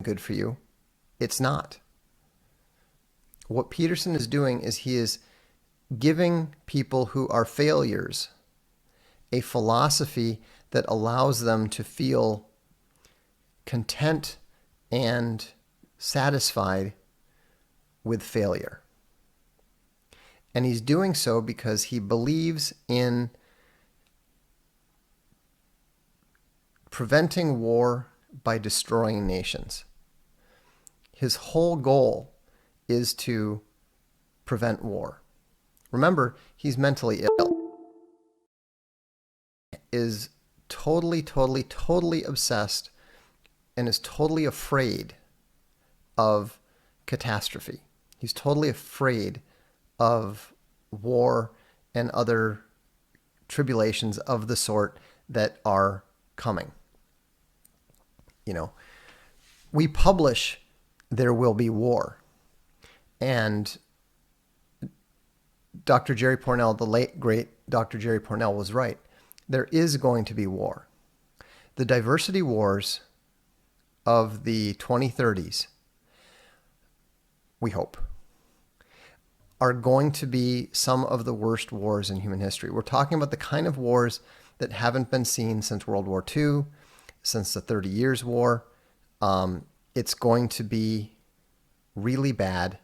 good for you, it's not. What Peterson is doing is he is giving people who are failures a philosophy that allows them to feel content and satisfied with failure. And he's doing so because he believes in preventing war by destroying nations. His whole goal is to prevent war. Remember, he's mentally ill. Is totally obsessed and is totally afraid of catastrophe. He's totally afraid of war and other tribulations of the sort that are coming. You know, we publish There Will Be War. And Dr. Jerry Pournelle, the late, great Dr. Jerry Pournelle, was right. There is going to be war. The diversity wars of the 2030s, we hope, are going to be some of the worst wars in human history. We're talking about the kind of wars that haven't been seen since World War II, since the 30 Years' War. It's going to be really bad.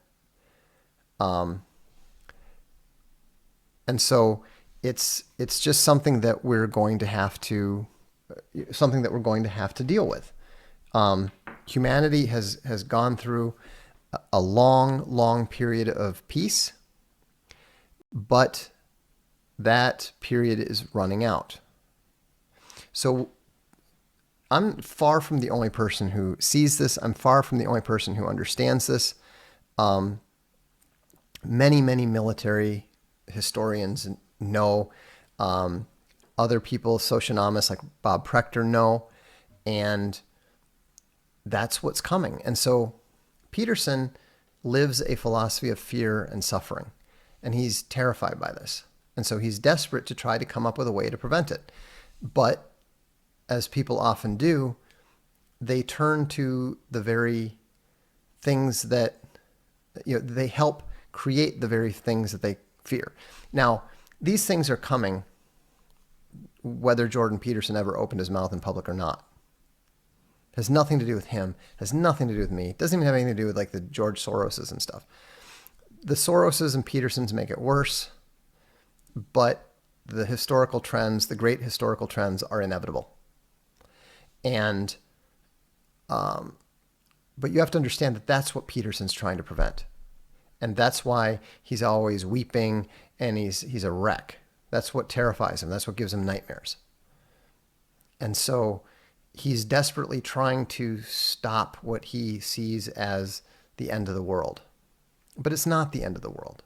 And so it's just something that we're going to have to deal with. Humanity has gone through a long period of peace, but that period is running out. So I'm far from the only person who sees this. I'm far from the only person who understands this. Many military historians know. Other people, socionomists like Bob Prechter, know. And that's what's coming. And so Peterson lives a philosophy of fear and suffering. And he's terrified by this. And so he's desperate to try to come up with a way to prevent it. But as people often do, they turn to the very things that, they help create the very things that they fear. Now, these things are coming whether Jordan Peterson ever opened his mouth in public or not. It has nothing to do with him. It has nothing to do with me. It doesn't even have anything to do with like the George Soroses and stuff. The Soroses and Petersons make it worse, but the historical trends, the great historical trends, are inevitable. And, but you have to understand that that's what Peterson's trying to prevent. And that's why he's always weeping and he's a wreck. That's what terrifies him. That's what gives him nightmares. And so he's desperately trying to stop what he sees as the end of the world. But it's not the end of the world.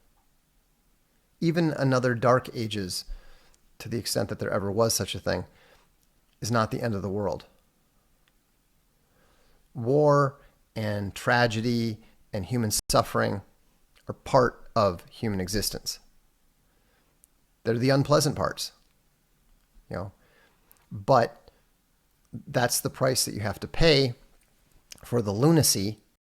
Even another dark ages, to the extent that there ever was such a thing, is not the end of the world. War and tragedy and human suffering are part of human existence. They're the unpleasant parts, but that's the price that you have to pay for the lunacy